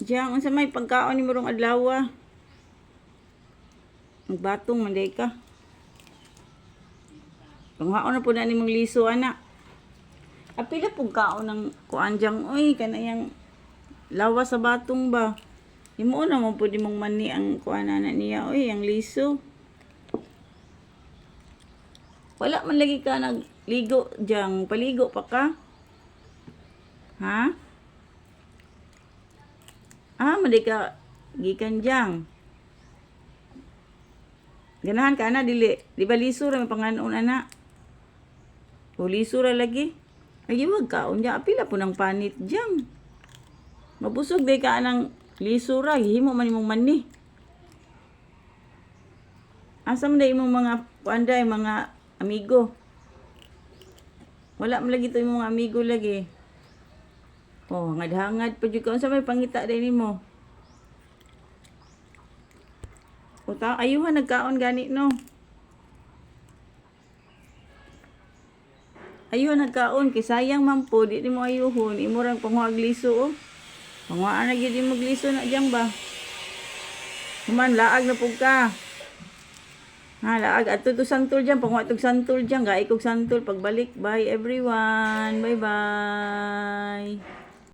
Diyan, unsa may pagkaon ni murong adlaw. Magbatong manday ka. Panghaon na po na nimong liso, anak. Apila pong kaon ng kuan diyang, oy, kanayang lawa sa batong ba? Imo na mo pwede mong mani ang kuan na niya, oy, ang liso. Wala man lagi ka nagligo diyang, paligo pa ka? Ha? Madi ka gikan diyang. Ganahan ka na, dili. Di ba liso ra may panganon, ana? O liso ra lagi? Ay, wag kaon diyang. Apila po ng panit diyang. Mabusog day ka ng liso ra. Himo man imong mani. Asa man day imong mga panday, mga amigo. Wala man lagi to imong mga amigo lagi. Oh, hangad-hangad pa jud ka. Unsa may pangita day nimo? O ta, ayuhan nagkaon gani no. Ayuhan nagkaon kay sayang man po di mo ayuhon. Imo rang panghuag liso oh. Panghuaan na gyud imong liso na diyang ba. Human laag na pug ka. Laag ato to santol dyan, panghuat tog santol dyan, gaikog santol pagbalik. Bye everyone. Bye bye.